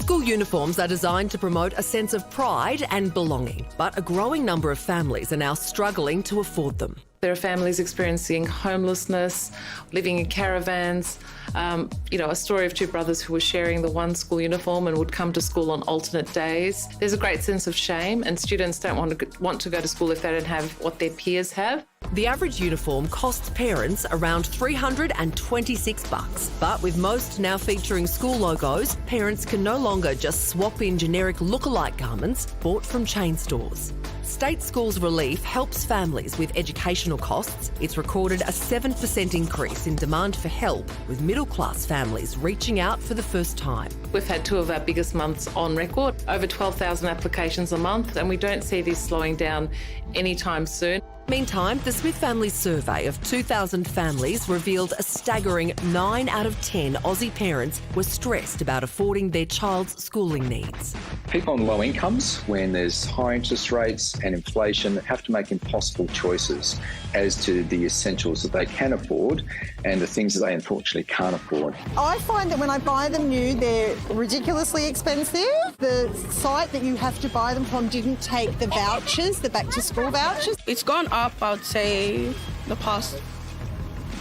School uniforms are designed to promote a sense of pride and belonging, but a growing number of families are now struggling to afford them. There are families experiencing homelessness, living in caravans. A story of two brothers who were sharing the one school uniform and would come to school on alternate days. There's a great sense of shame, and students don't want to go to school if they don't have what their peers have. The average uniform costs parents around $326, but with most now featuring school logos, parents can no longer just swap in generic lookalike garments bought from chain stores. State Schools Relief helps families with educational costs. It's recorded a 7% increase in demand for help, with middle-class families reaching out for the first time. We've had two of our biggest months on record, over 12,000 applications a month, and we don't see this slowing down anytime soon. Meantime, the Smith Family's survey of 2,000 families revealed a staggering 9 out of 10 Aussie parents were stressed about affording their child's schooling needs. People on low incomes, when there's high interest rates and inflation, have to make impossible choices as to the essentials that they can afford and the things that they unfortunately can't afford. I find that when I buy them new, they're ridiculously expensive. The site that you have to buy them from didn't take the vouchers, the back-to-school vouchers. It's gone up, I would say, the past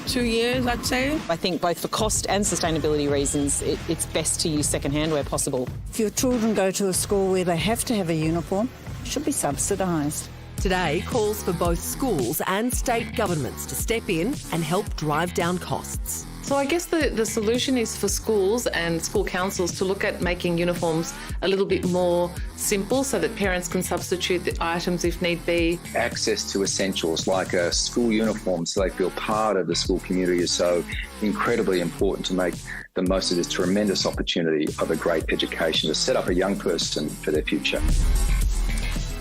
2 years, I'd say. I think both for cost and sustainability reasons, it's best to use second-hand where possible. If your children go to a school where they have to have a uniform, it should be subsidised. Today calls for both schools and state governments to step in and help drive down costs. So I guess the solution is for schools and school councils to look at making uniforms a little bit more simple so that parents can substitute the items if need be. Access to essentials like a school uniform so they feel part of the school community is so incredibly important to make the most of this tremendous opportunity of a great education to set up a young person for their future.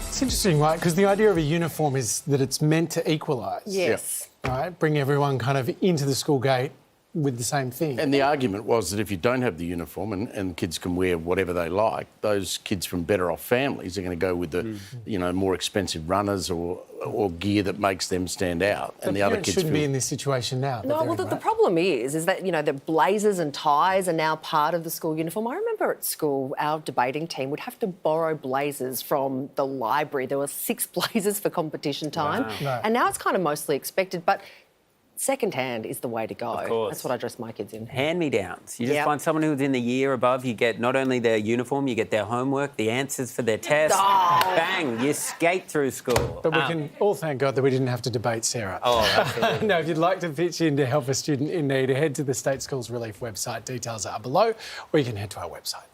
It's interesting, right? Because the idea of a uniform is that it's meant to equalise. Yes. Right? Bring everyone kind of into the school gate with the same thing. And the argument was that if you don't have the uniform and kids can wear whatever they like, those kids from better off families are going to go with the, more expensive runners or gear that makes them stand out. And the other kids shouldn't be in this situation now. No, well, the problem is that, the blazers and ties are now part of the school uniform. I remember at school, our debating team would have to borrow blazers from the library. There were 6 blazers for competition time. Wow. No. And now it's kind of mostly expected, but second-hand is the way to go. Of course. That's what I dress my kids in. Hand-me-downs. You just find someone who's in the year above, you get not only their uniform, you get their homework, the answers for their tests. Oh. Bang, you skate through school. But we can all thank God that we didn't have to debate Sarah. Oh, absolutely. No, if you'd like to pitch in to help a student in need, head to the State Schools Relief website. Details are below, or you can head to our website.